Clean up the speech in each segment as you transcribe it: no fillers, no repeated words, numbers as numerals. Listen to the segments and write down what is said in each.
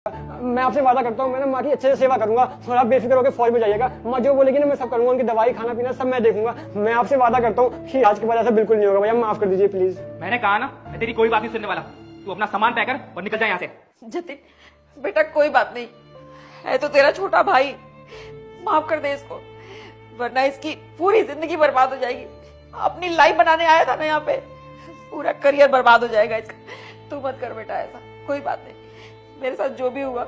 मैं आपसे वादा करता हूँ, मैं ना माँ की अच्छे से सेवा करूंगा और आप बेफिक्र होकर फौज में जाइएगा। माँ जो बोलेगी ना मैं सब करूंगा, उनकी दवाई खाना पीना सब मैं देखूंगा। मैं आपसे वादा करता हूँ कि आज के बाद ऐसा बिल्कुल नहीं होगा। भैया माफ कर दीजिए प्लीज। मैंने कहा ना, मैं तेरी कोई बात नहीं सुनने वाला। तू अपना सामान पैक कर और निकल जा यहाँ से। जतिन बेटा कोई बात नहीं, है तो तेरा छोटा भाई, माफ कर दे इसको, वरना इसकी पूरी जिंदगी बर्बाद हो जाएगी। अपनी लाइफ बनाने आया था ना यहाँ पे, पूरा करियर बर्बाद हो जाएगा इसका। तू मत कर बेटा ऐसा, कोई बात नहीं। मेरे साथ जो भी हुआ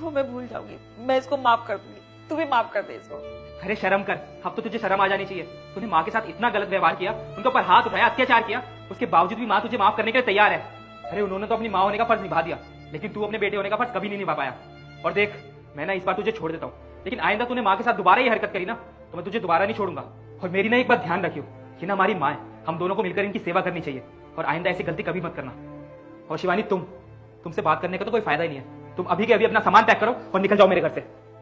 वो मैं भूल जाऊंगी, मैं इसको माफ कर दूंगी। तू भी माफ कर दे इसको। अरे शर्म कर, अब तो तुझे शर्म आ जानी चाहिए। तूने माँ के साथ इतना गलत व्यवहार किया, उनके ऊपर हाथ उठाया, अत्याचार किया, उसके बावजूद भी माँ तुझे माफ करने के लिए तैयार है। अरे उन्होंने तो अपनी माँ होने का फर्ज निभा दिया, लेकिन तू अपने बेटे होने का फर्ज कभी नहीं निभा पाया। और देख, मैं ना इस बार तुझे छोड़ देता हूँ, लेकिन आइंदा तूने माँ के साथ दोबारा ये हरकत करी ना तो मैं तुझे दोबारा नहीं छोड़ूंगा। और मेरी ना एक बात ध्यान रखियो कि ना हमारी माँ है, हम दोनों को मिलकर इनकी सेवा करनी चाहिए, और आइंदा ऐसी गलती कभी मत करना। और शिवानी, तुमसे बात करने का तो कोई फायदा ही नहीं है। तुम अभी के अभी अपना सामान पैक करो और निकल जाओ मेरे घर से।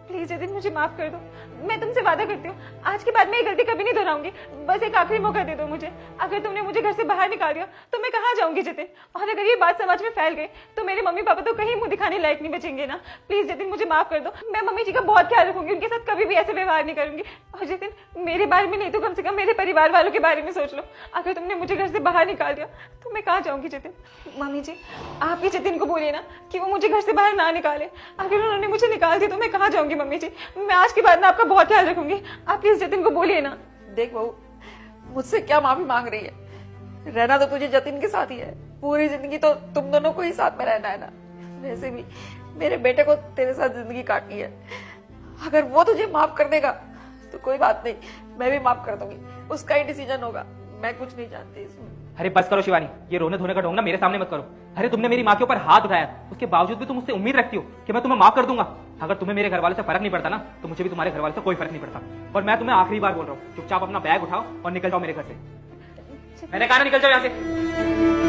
प्लीज जतिन मुझे माफ कर दो, मैं तुमसे वादा करती हूँ आज के बाद मैं ये गलती कभी नहीं दोहराऊंगी। बस एक आखिरी मौका दे दो मुझे। अगर तुमने मुझे घर से बाहर निकाल दिया तो मैं कहाँ जाऊंगी जतिन? और अगर ये बात समाज में फैल गई तो मेरे मम्मी पापा तो कहीं मुंह दिखाने लायक नहीं बचेंगे ना। प्लीज जतिन मुझे माफ कर दो, मैं मम्मी जी का बहुत ख्याल रखूंगी, उनके साथ कभी भी ऐसे व्यवहार नहीं करूंगी। और जतिन मेरे बारे में नहीं तो कम से कम मेरे परिवार वालों के बारे में सोच लो। अगर तुमने मुझे घर से बाहर निकाल दिया तो मैं कहाँ जाऊंगी जतिन? मम्मी जी आप ही जतिन को बोलिए ना कि वो मुझे घर से बाहर ना निकाले। अगर उन्होंने मुझे निकाल दिया तो मैं कहाँ जाऊंगी मम्मी जी? मैं आज के बाद ना आपका बहुत ख्याल रखूंगी। आप प्लीज जतिन को बोलिए ना। देख बहू, मुझसे क्या माफी मांग रही है? रहना तो तुझे जतिन के साथ ही है, पूरी जिंदगी तो तुम दोनों को ही साथ में रहना है ना। वैसे भी मेरे बेटे को तेरे साथ जिंदगी काटनी है। अगर वो तुझे माफ कर देगा तो कोई बात नहीं, मैं भी माफ कर दूंगी, उसका ही डिसीजन होगा, मैं कुछ नहीं जानती इसमें। अरे बस करो शिवानी, ये रोने धोने का ढोंग ना मेरे सामने मत करो। अरे तुमने मेरी माँ के ऊपर हाथ उठाया, उसके बावजूद भी तुम मुझसे उम्मीद रखती हो कि मैं तुम्हें माफ कर दूंगा। अगर तुम्हें मेरे घर वाले से फर्क नहीं पड़ता ना तो मुझे भी तुम्हारे घर वाले से कोई फर्क नहीं पड़ता। और मैं तुम्हें आखिरी बार बोल रहा हूँ, चुपचाप अपना बैग उठाओ और निकल जाओ मेरे घर से। मैंने कहा ना निकल जाओ यहाँ से।